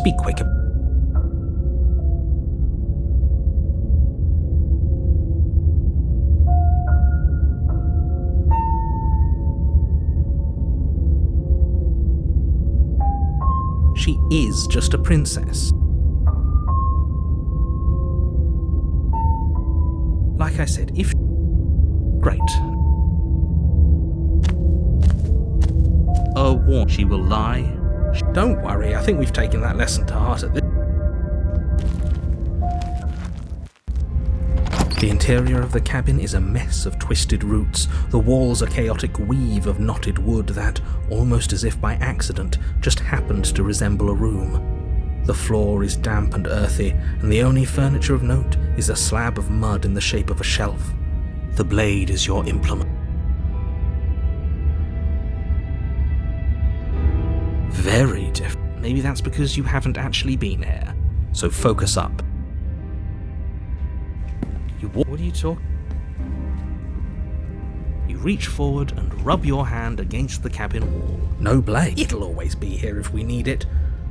be quick. She is just a princess. Like I said, if... Great. She will lie. Don't worry, I think we've taken that lesson to heart at this. The interior of the cabin is a mess of twisted roots. The walls a chaotic weave of knotted wood that, almost as if by accident, just happened to resemble a room. The floor is damp and earthy, and the only furniture of note is a slab of mud in the shape of a shelf. The blade is your implement. Very different. Maybe that's because you haven't actually been here. So focus up. What are you talking? You reach forward and rub your hand against the cabin wall. No blade. It'll always be here if we need it.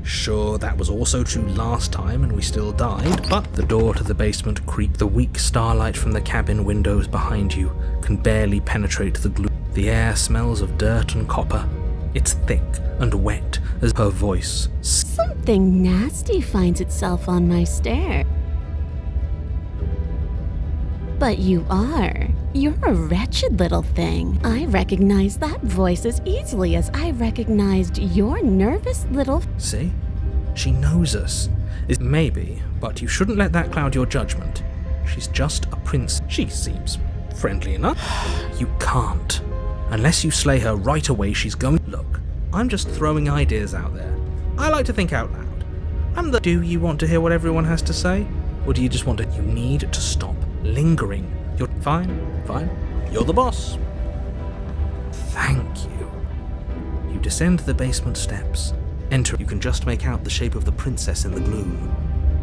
Sure, that was also true last time and we still died, but the door to the basement creaked. The weak starlight from the cabin windows behind you can barely penetrate the gloom. The air smells of dirt and copper. It's thick and wet as her voice. Something nasty finds itself on my stair. But you are. You're a wretched little thing. I recognize that voice as easily as I recognized your nervous little... See? She knows us. Maybe, but you shouldn't let that cloud your judgment. She's just a prince. She seems friendly enough. You can't. Unless you slay her right away, she's going... Look, I'm just throwing ideas out there. I like to think out loud. Do you want to hear what everyone has to say? Or do you just want to... You need to stop lingering. You're fine. You're the boss. Thank you. You descend the basement steps. Enter. You can just make out the shape of the princess in the gloom.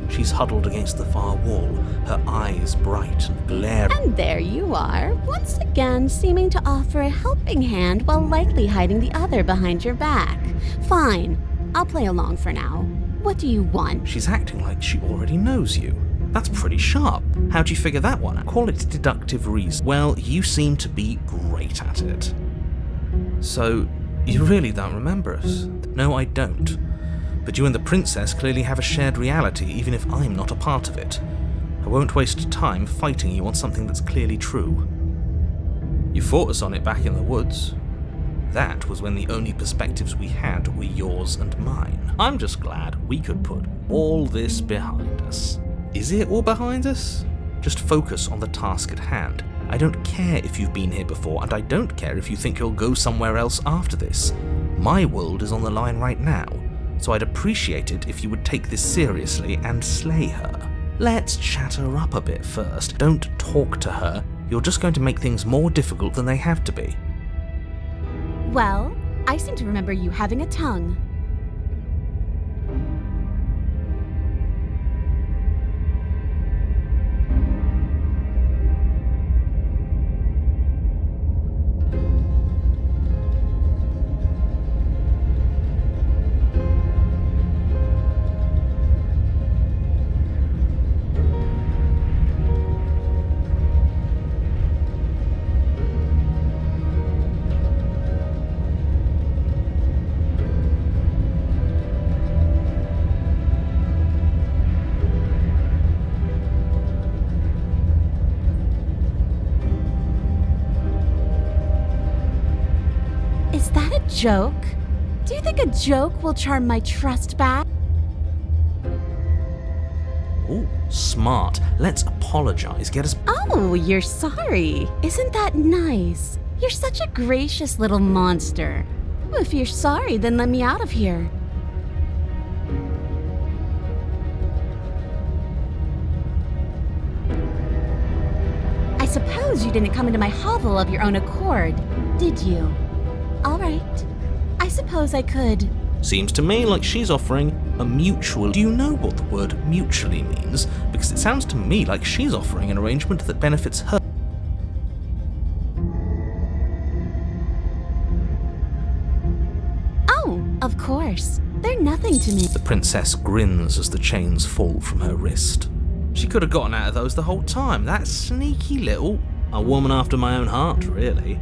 She's huddled against the far wall, her eyes bright and glaring. And there you are, once again seeming to offer a helping hand while likely hiding the other behind your back. Fine, I'll play along for now. What do you want? She's acting like she already knows you. That's pretty sharp. How'd you figure that one out? Call it deductive reason. Well, you seem to be great at it. So, you really don't remember us? No, I don't. But you and the princess clearly have a shared reality, even if I'm not a part of it. I won't waste time fighting you on something that's clearly true. You fought us on it back in the woods. That was when the only perspectives we had were yours and mine. I'm just glad we could put all this behind us. Is it all behind us? Just focus on the task at hand. I don't care if you've been here before, and I don't care if you think you'll go somewhere else after this. My world is on the line right now, so I'd appreciate it if you would take this seriously and slay her. Let's chat her up a bit first. Don't talk to her. You're just going to make things more difficult than they have to be. Well, I seem to remember you having a tongue. Is that a joke? Do you think a joke will charm my trust back? Ooh, smart. Let's apologize. Get us... Oh, you're sorry. Isn't that nice? You're such a gracious little monster. If you're sorry, then let me out of here. I suppose you didn't come into my hovel of your own accord, did you? All right. I suppose I could. Seems to me like she's offering a mutual... Do you know what the word mutually means? Because it sounds to me like she's offering an arrangement that benefits her. Oh, of course. They're nothing to me. The princess grins as the chains fall from her wrist. She could have gotten out of those the whole time. That sneaky little... A woman after my own heart, really.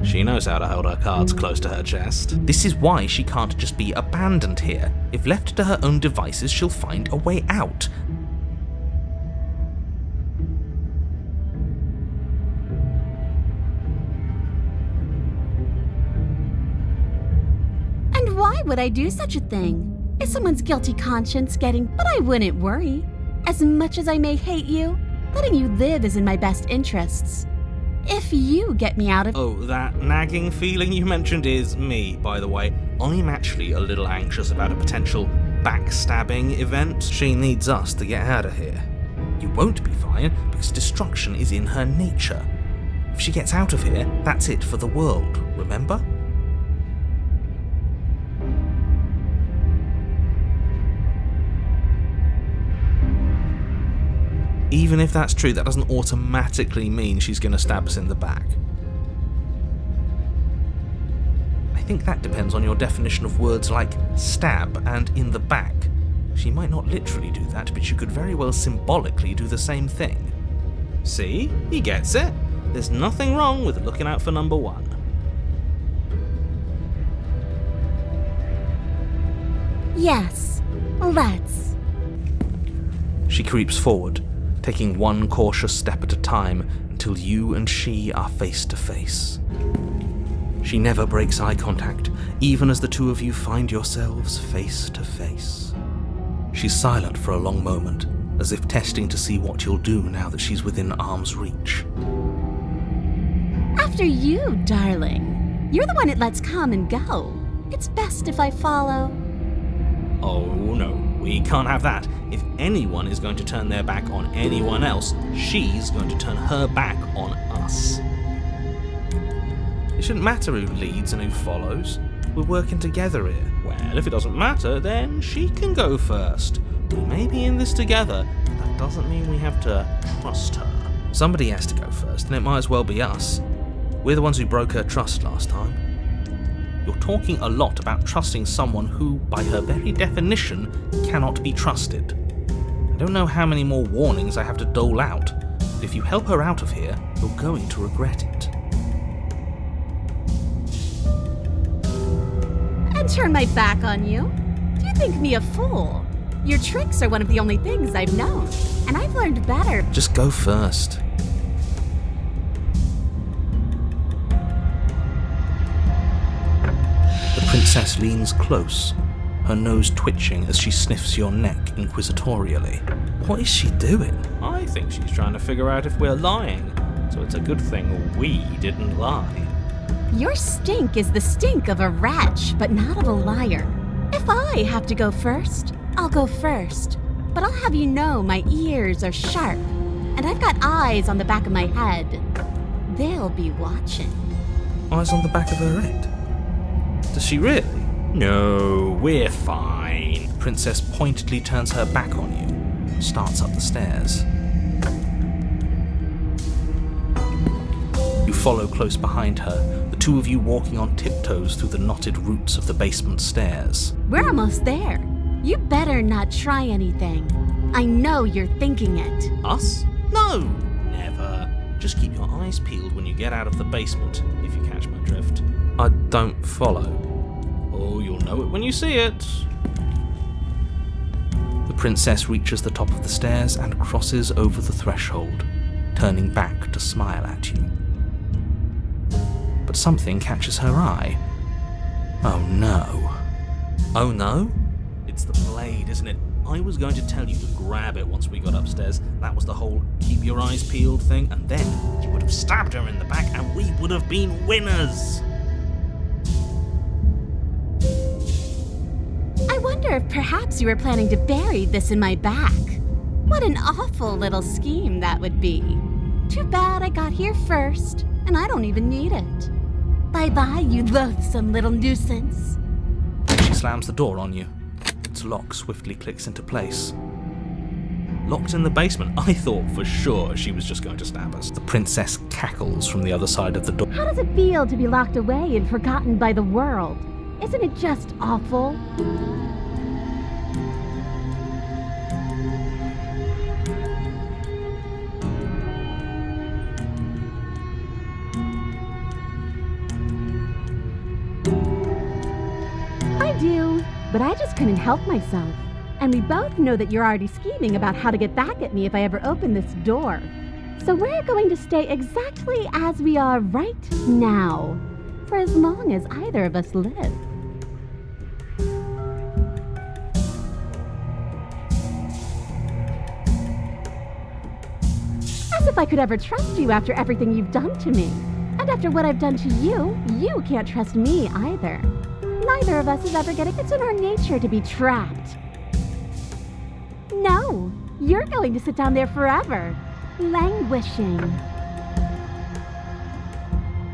She knows how to hold her cards close to her chest. This is why she can't just be abandoned here. If left to her own devices, she'll find a way out. And why would I do such a thing? Is someone's guilty conscience getting... But I wouldn't worry. As much as I may hate you, letting you live is in my best interests. If you get me out of... Oh, that nagging feeling you mentioned is me, by the way. I'm actually a little anxious about a potential backstabbing event. She needs us to get out of here. You won't be fine, because destruction is in her nature. If she gets out of here, that's it for the world, remember? Even if that's true, that doesn't automatically mean she's going to stab us in the back. I think that depends on your definition of words like stab and in the back. She might not literally do that, but she could very well symbolically do the same thing. See? He gets it. There's nothing wrong with looking out for number one. Yes, let's. She creeps forward, taking one cautious step at a time until you and she are face to face. She never breaks eye contact, even as the two of you find yourselves face to face. She's silent for a long moment, as if testing to see what you'll do now that she's within arm's reach. After you, darling. You're the one it lets come and go. It's best if I follow. Oh no, we can't have that. If anyone is going to turn their back on anyone else, she's going to turn her back on us. It shouldn't matter who leads and who follows. We're working together here. Well, if it doesn't matter, then she can go first. We may be in this together, but that doesn't mean we have to trust her. Somebody has to go first, and it might as well be us. We're the ones who broke her trust last time. You're talking a lot about trusting someone who, by her very definition, cannot be trusted. I don't know how many more warnings I have to dole out, but if you help her out of here, you're going to regret it. And turn my back on you? Do you think me a fool? Your tricks are one of the only things I've known, and I've learned better. Just go first. The princess leans close, her nose twitching as she sniffs your neck inquisitorially. What is she doing? I think she's trying to figure out if we're lying, so it's a good thing we didn't lie. Your stink is the stink of a wretch, but not of a liar. If I have to go first, I'll go first. But I'll have you know my ears are sharp, and I've got eyes on the back of my head. They'll be watching. Eyes on the back of her head? Does she really? No, we're fine. The princess pointedly turns her back on you and starts up the stairs. You follow close behind her, the two of you walking on tiptoes through the knotted roots of the basement stairs. We're almost there. You better not try anything. I know you're thinking it. Us? No, never. Just keep your eyes peeled when you get out of the basement, if you catch my drift. I don't follow. Oh, you'll know it when you see it. The princess reaches the top of the stairs and crosses over the threshold, turning back to smile at you. But something catches her eye. Oh no. Oh no? It's the blade, isn't it? I was going to tell you to grab it once we got upstairs. That was the whole keep your eyes peeled thing, and then you would have stabbed her in the back and we would have been winners. I wonder if perhaps you were planning to bury this in my back. What an awful little scheme that would be. Too bad I got here first, and I don't even need it. Bye-bye, you loathsome little nuisance. She slams the door on you. Its lock swiftly clicks into place. Locked in the basement, I thought for sure she was just going to stab us. The princess cackles from the other side of the door. How does it feel to be locked away and forgotten by the world? Isn't it just awful? do, but I just couldn't help myself. And we both know that you're already scheming about how to get back at me if I ever open this door. So we're going to stay exactly as we are right now, for as long as either of us live. As if I could ever trust you after everything you've done to me. And after what I've done to you, you can't trust me either. Neither of us is ever getting. It's in our nature to be trapped. No, you're going to sit down there forever, languishing.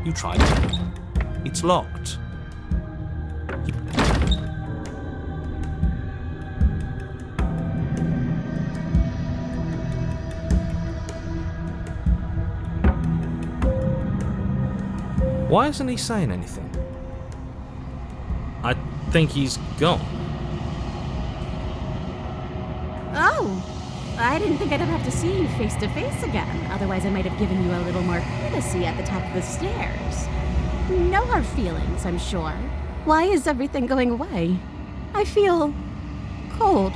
You tried it. It's locked. Why isn't he saying anything? I think he's gone. Oh, I didn't think I'd ever have to see you face to face again. Otherwise, I might have given you a little more courtesy at the top of the stairs. No hard feelings, I'm sure. Why is everything going away? I feel cold.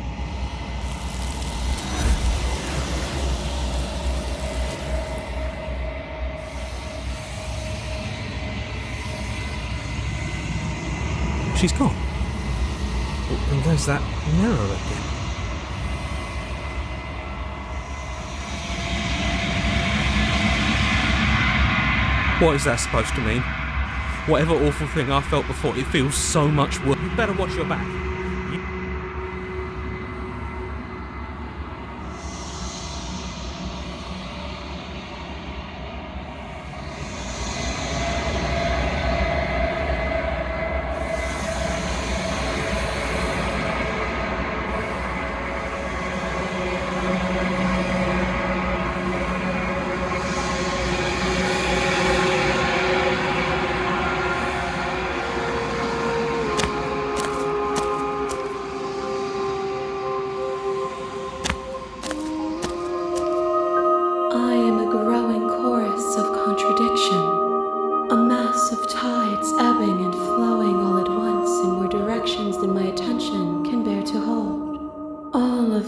She's gone. And there's that mirror again. What is that supposed to mean? Whatever awful thing I felt before, it feels so much worse. You better watch your back.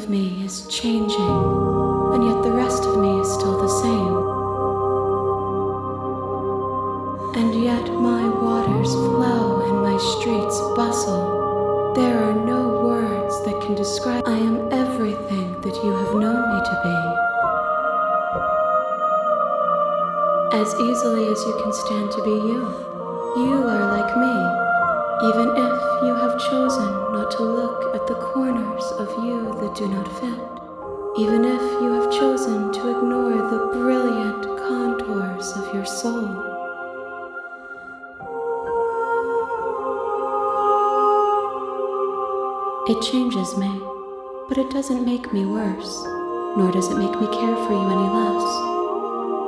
Me is changing, and yet the rest of me is still the same. And yet my waters flow and my streets bustle. There are no words that can describe. I am everything that you have known me to be. As easily as you can stand to be you. You are like me. Even if you have chosen not to look at the corners of you that do not fit, even if you have chosen to ignore the brilliant contours of your soul. It changes me, but it doesn't make me worse, nor does it make me care for you any less.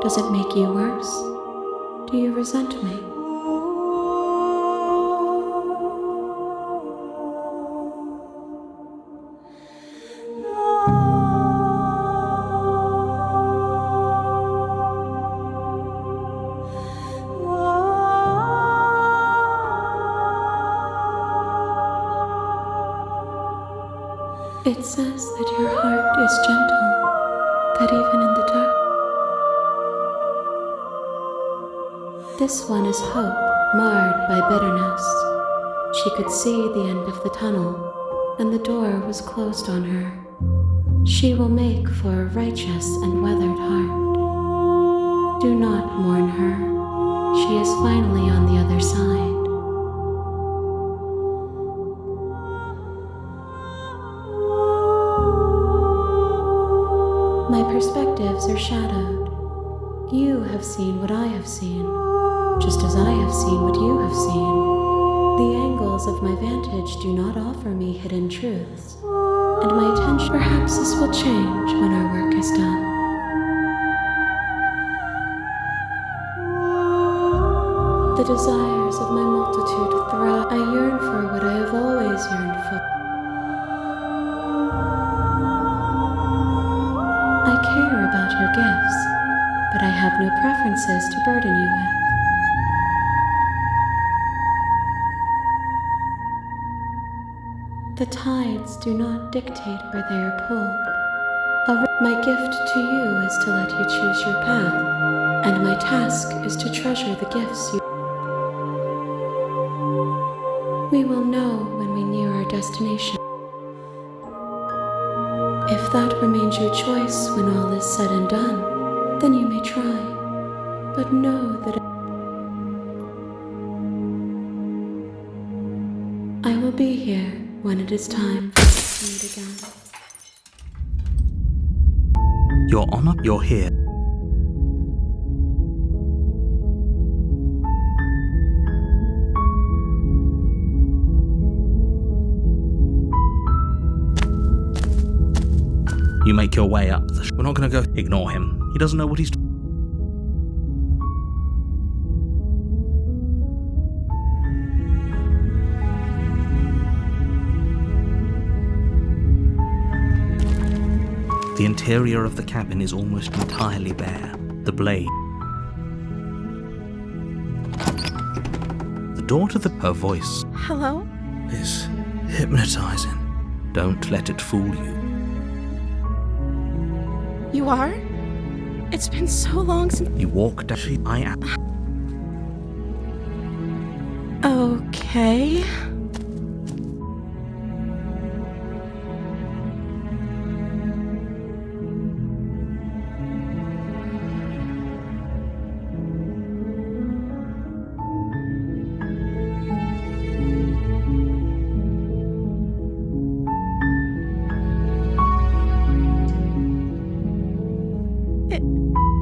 Does it make you worse? Do you resent me? It says that your heart is gentle, that even in the dark. This one is hope, marred by bitterness. She could see the end of the tunnel, and the door was closed on her. She will make for a righteous and weathered heart. Do not mourn her. She is finally on the other side. My perspectives are shadowed. You have seen what I have seen, just as I have seen what you have seen. The angles of my vantage do not offer me hidden truths, and my attention. Perhaps this will change when our work is done. The desires of my multitude thrive. I yearn for what I have always yearned for. I care about your gifts, but I have no preferences to burden you with. The tides do not dictate where they are pulled. My gift to you is to let you choose your path, and my task is to treasure the gifts you. We will know when we near our destination. If that remains your choice when all is said and done, then you may try, but know that I will be here when it is time for us to meet again. Your Honor, you're here. You make your way up. We're not going to go. Ignore him. He doesn't know what he's doing. The interior of the cabin is almost entirely bare. The blade. The door to her voice. Hello? Is hypnotizing. Don't let it fool you. You are? It's been so long since. You walk down. I am. Okay.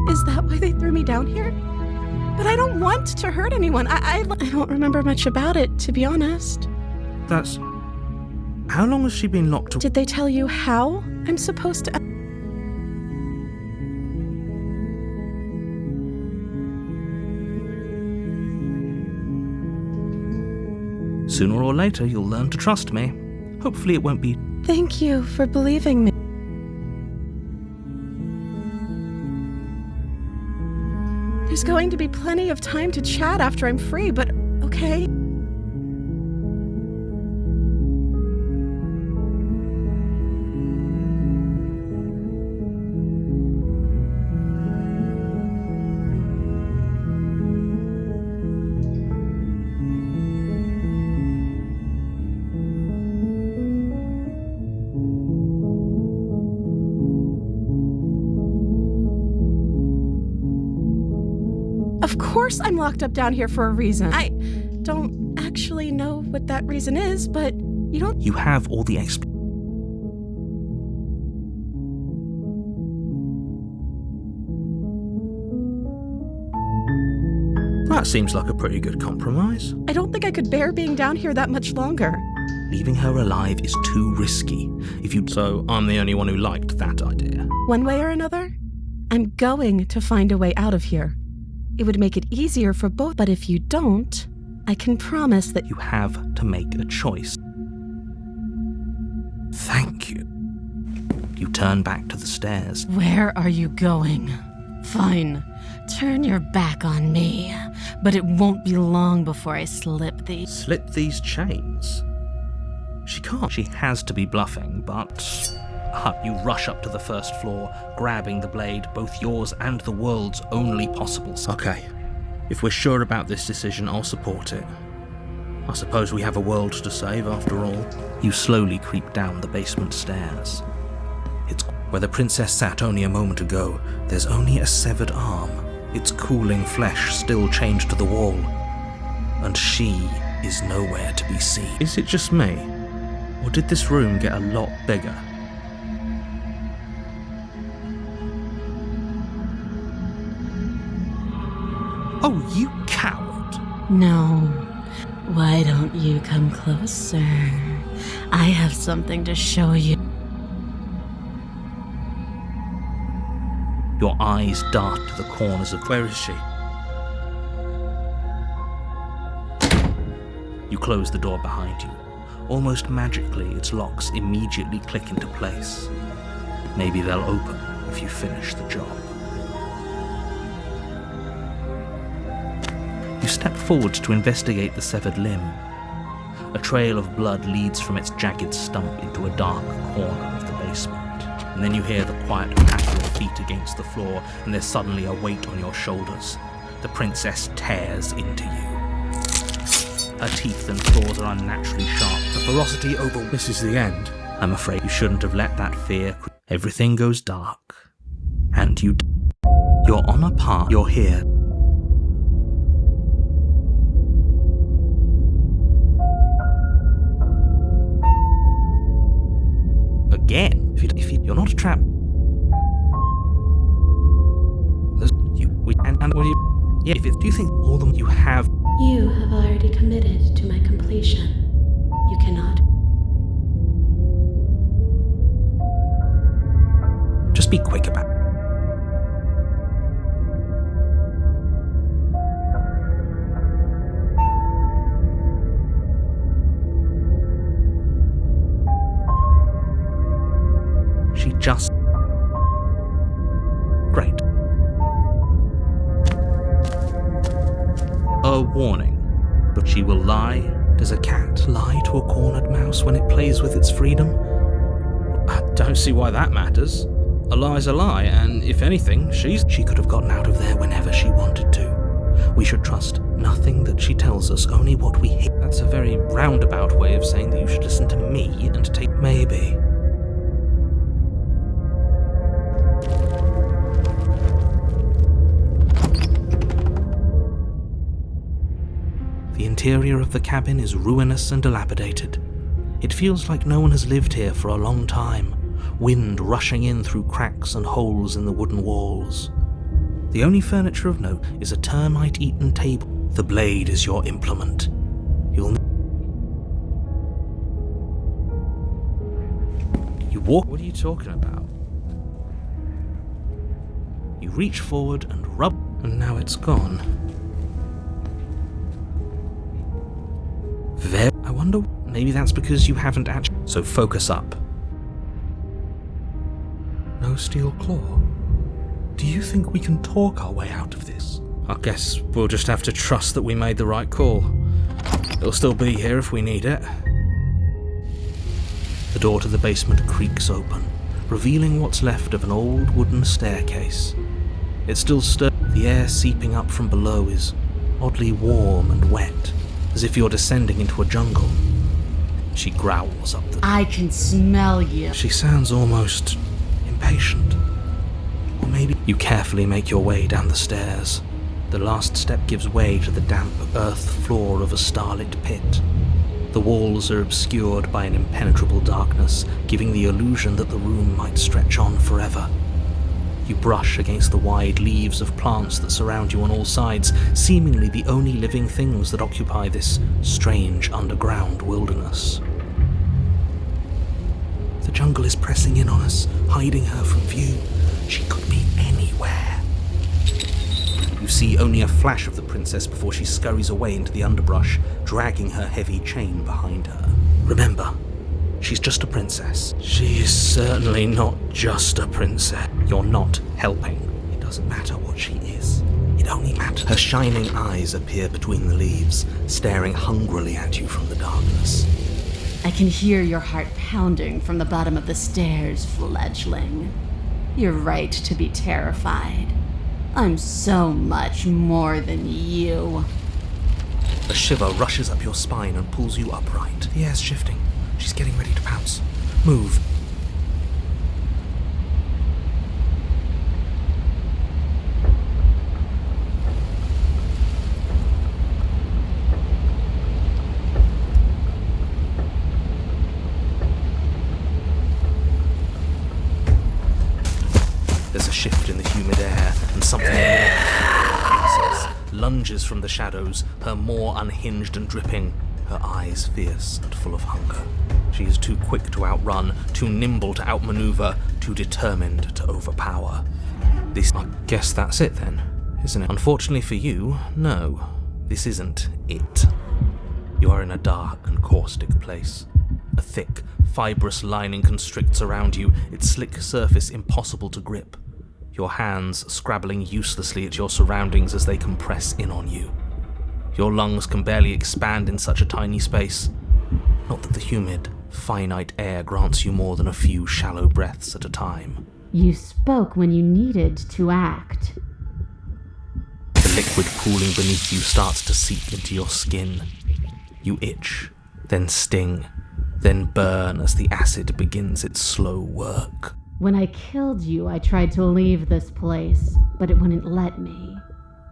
Is that why they threw me down here? But I don't want to hurt anyone. I don't remember much about it, to be honest. That's. How long has she been locked away? Did they tell you how I'm supposed to? Sooner or later, you'll learn to trust me. Hopefully, it won't be. Thank you for believing me. There's going to be plenty of time to chat after I'm free, but okay. Of course I'm locked up down here for a reason. I don't actually know what that reason is, but you don't. You have all the That seems like a pretty good compromise. I don't think I could bear being down here that much longer. Leaving her alive is too risky. So I'm the only one who liked that idea. One way or another, I'm going to find a way out of here. It would make it easier for both, but if you don't, I can promise that You have to make a choice. Thank you. You turn back to the stairs. Where are you going? Fine. Turn your back on me. But it won't be long before I slip these. Slip these chains? She can't. She has to be bluffing, but... You rush up to the first floor, grabbing the blade, both yours and the world's only possible. Okay. If we're sure about this decision, I'll support it. I suppose we have a world to save after all. You slowly creep down the basement stairs. It's where the princess sat only a moment ago. There's only a severed arm, its cooling flesh still chained to the wall. And she is nowhere to be seen. Is it just me? Or did this room get a lot bigger? Oh, you coward! No. Why don't you come closer? I have something to show you. Your eyes dart to the corners of... Where is she? You close the door behind you. Almost magically, its locks immediately click into place. Maybe they'll open if you finish the job. You step forward to investigate the severed limb. A trail of blood leads from its jagged stump into a dark corner of the basement. And then you hear the quiet patter of feet against the floor, and there's suddenly a weight on your shoulders. The princess tears into you. Her teeth and claws are unnaturally sharp. The ferocity over... This is the end. I'm afraid you shouldn't have let that fear... Everything goes dark. And you... You're on a path. You're here. Again, if you're not trapped, do you think all them you have? You have already committed to my completion. You cannot. Just be quick about it. She just... Great. A warning, but she will lie. Does a cat lie to a cornered mouse when it plays with its freedom? I don't see why that matters. A lie's a lie, and if anything, she could have gotten out of there whenever she wanted to. We should trust nothing that she tells us, only what we hear. That's a very roundabout way of saying that you should listen to me and take... Maybe. The interior of the cabin is ruinous and dilapidated. It feels like no one has lived here for a long time, wind rushing in through cracks and holes in the wooden walls. The only furniture of note is a termite-eaten table. The blade is your implement. You walk... What are you talking about? You reach forward and rub... And now it's gone. I wonder, maybe that's because you haven't actually... So focus up. No steel claw. Do you think we can talk our way out of this? I guess we'll just have to trust that we made the right call. It'll still be here if we need it. The door to the basement creaks open, revealing what's left of an old wooden staircase. It still stirs. The air seeping up from below is oddly warm and wet, as if you're descending into a jungle. She growls up the... I can smell you. She sounds almost impatient. Or maybe... You carefully make your way down the stairs. The last step gives way to the damp earth floor of a starlit pit. The walls are obscured by an impenetrable darkness, giving the illusion that the room might stretch on forever. You brush against the wide leaves of plants that surround you on all sides, seemingly the only living things that occupy this strange underground wilderness. The jungle is pressing in on us, hiding her from view. She could be anywhere. You see only a flash of the princess before she scurries away into the underbrush, dragging her heavy chain behind her. Remember, she's just a princess. She is certainly not just a princess. You're not helping. It doesn't matter what she is. It only matters. Her shining eyes appear between the leaves, staring hungrily at you from the darkness. I can hear your heart pounding from the bottom of the stairs, fledgling. You're right to be terrified. I'm so much more than you. A shiver rushes up your spine and pulls you upright. The air's shifting. She's getting ready to pounce. Move. There's a shift in the humid air, and something lunges from the shadows, her maw unhinged and dripping, her eyes fierce and full of hunger. She is too quick to outrun, too nimble to outmaneuver, too determined to overpower. I guess that's it then, isn't it? Unfortunately for you, no, this isn't it. You are in a dark and caustic place. A thick, fibrous lining constricts around you, its slick surface impossible to grip. Your hands scrabbling uselessly at your surroundings as they compress in on you. Your lungs can barely expand in such a tiny space. Not that the humid, finite air grants you more than a few shallow breaths at a time. You spoke when you needed to act. The liquid pooling beneath you starts to seep into your skin. You itch, then sting, then burn as the acid begins its slow work. When I killed you, I tried to leave this place, but it wouldn't let me.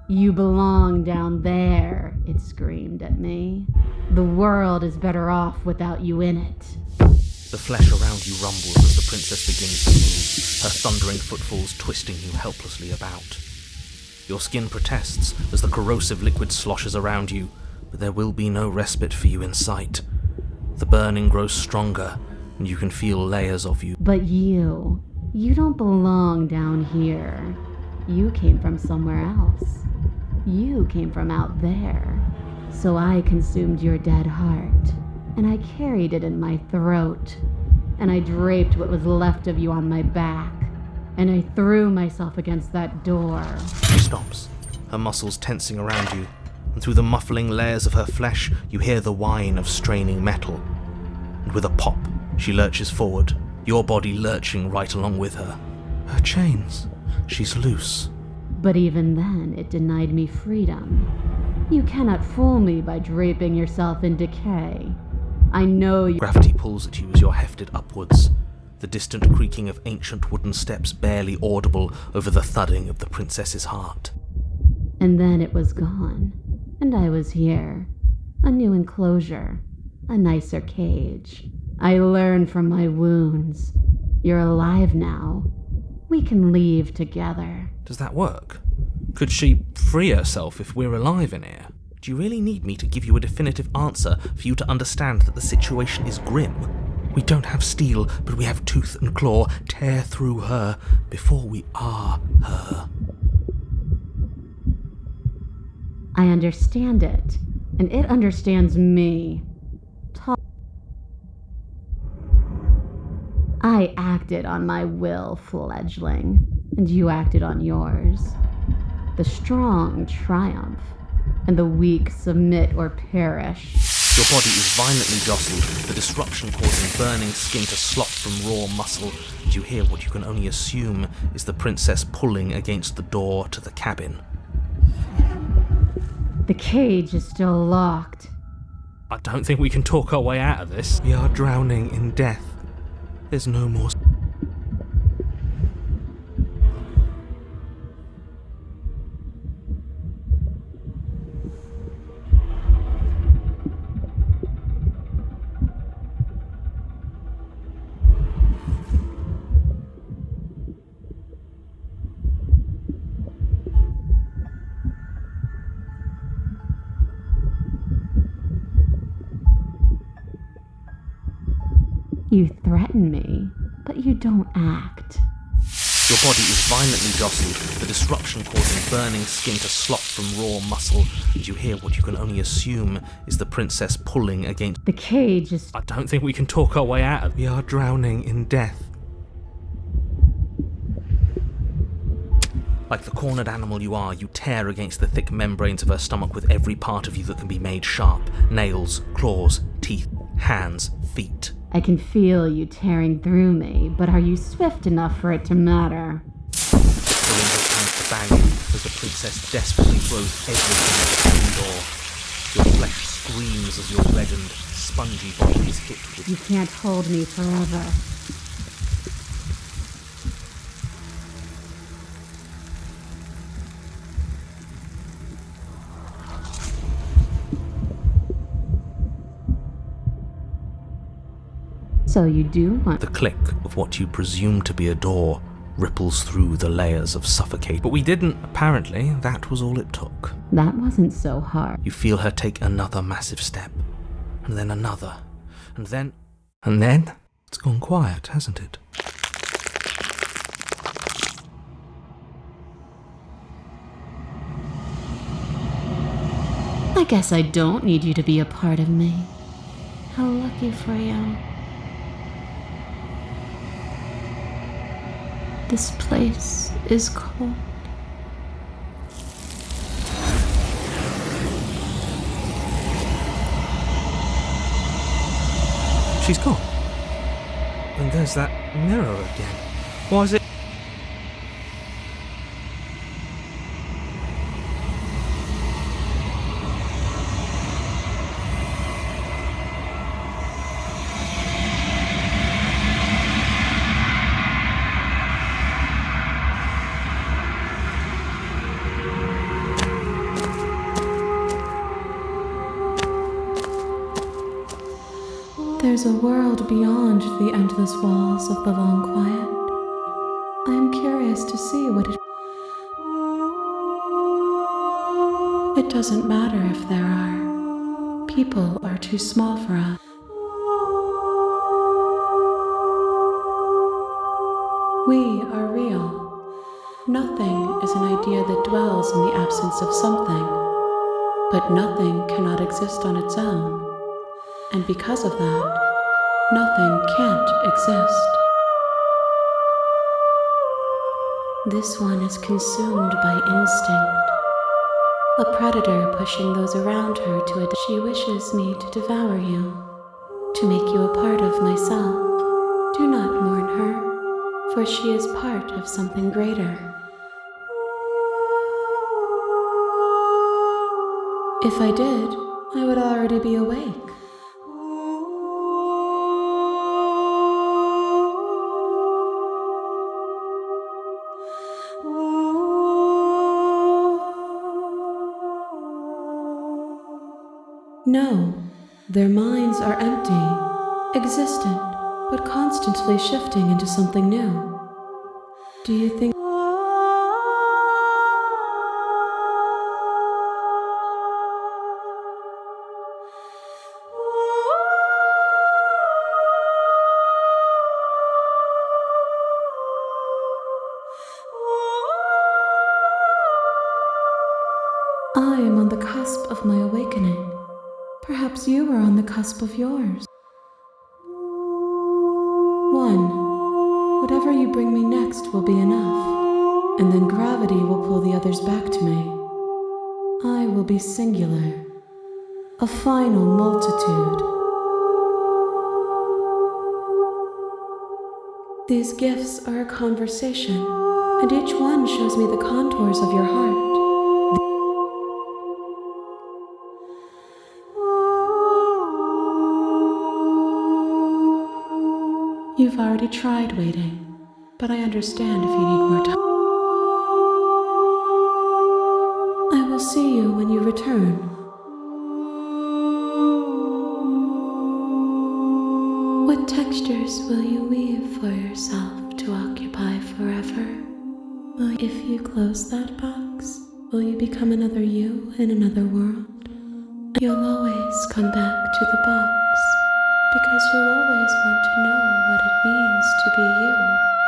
You belong down there, it screamed at me. The world is better off without you in it. The flesh around you rumbles as the princess begins to move, her thundering footfalls twisting you helplessly about. Your skin protests as the corrosive liquid sloshes around you, but there will be no respite for you in sight. The burning grows stronger, and you can feel layers of you. But you don't belong down here. You came from somewhere else. You came from out there. So I consumed your dead heart, and I carried it in my throat, and I draped what was left of you on my back, and I threw myself against that door. She stops, her muscles tensing around you, and through the muffling layers of her flesh, you hear the whine of straining metal. And with a pop, she lurches forward, your body lurching right along with her. Her chains. She's loose. But even then, it denied me freedom. You cannot fool me by draping yourself in decay. I know you— Gravity pulls at you as you're hefted upwards, the distant creaking of ancient wooden steps barely audible over the thudding of the princess's heart. And then it was gone, and I was here. A new enclosure, a nicer cage. I learned from my wounds. You're alive now. We can leave together. Does that work? Could she free herself if we're alive in here? Do you really need me to give you a definitive answer for you to understand that the situation is grim? We don't have steel, but we have tooth and claw. Tear through her before we are her. I understand it, and it understands me. I acted on my will, fledgling, and you acted on yours. The strong triumph, and the weak submit or perish. Your body is violently jostled, the disruption causing burning skin to slop from raw muscle, and you hear what you can only assume is the princess pulling against the door to the cabin. The cage is still locked. I don't think we can talk our way out of this. We are drowning in death. There's no more. You threaten me, but you don't act. Your body is violently jostled, the disruption causing burning skin to slop from raw muscle, and you hear what you can only assume is the princess pulling against. The cage is— I don't think we can talk our way out of. We are drowning in death. Like the cornered animal you are, you tear against the thick membranes of her stomach with every part of you that can be made sharp. Nails, claws, teeth, hands, feet. I can feel you tearing through me, but are you swift enough for it to matter? Pulling her hands to bang as the princess desperately throws everything at the cabin door. Your flesh screams as your reddened, spongy body is hit with— You can't hold me forever. So you do want— The click of what you presume to be a door ripples through the layers of suffocate. But we didn't, apparently. That was all it took. That wasn't so hard. You feel her take another massive step, and then another, and then it's gone quiet, hasn't it? I guess I don't need you to be a part of me. How lucky for you. This place is cold. She's gone. And there's that mirror again. Why is it? There's a world beyond the endless walls of the long quiet. I am curious to see what it doesn't matter if there are. People are too small for us. We are real. Nothing is an idea that dwells in the absence of something, but nothing cannot exist on its own. And because of that, nothing can't exist. This one is consumed by instinct. A predator pushing those around her to a... She wishes me to devour you, to make you a part of myself. Do not mourn her, for she is part of something greater. If I did, I would already be awake. No, their minds are empty, existent, but constantly shifting into something new. Do you think I am on the cusp of my awakening? Perhaps you are on the cusp of yours. 1. Whatever you bring me next will be enough, and then gravity will pull the others back to me. I will be singular, a final multitude. These gifts are a conversation, and each one shows me the contours of your heart. You've already tried waiting, but I understand if you need more time. I will see you when you return. What textures will you weave for yourself to occupy forever? If you close that box, will you become another you in another world? You'll always come back to the box, because you'll always want to know what it means to be you.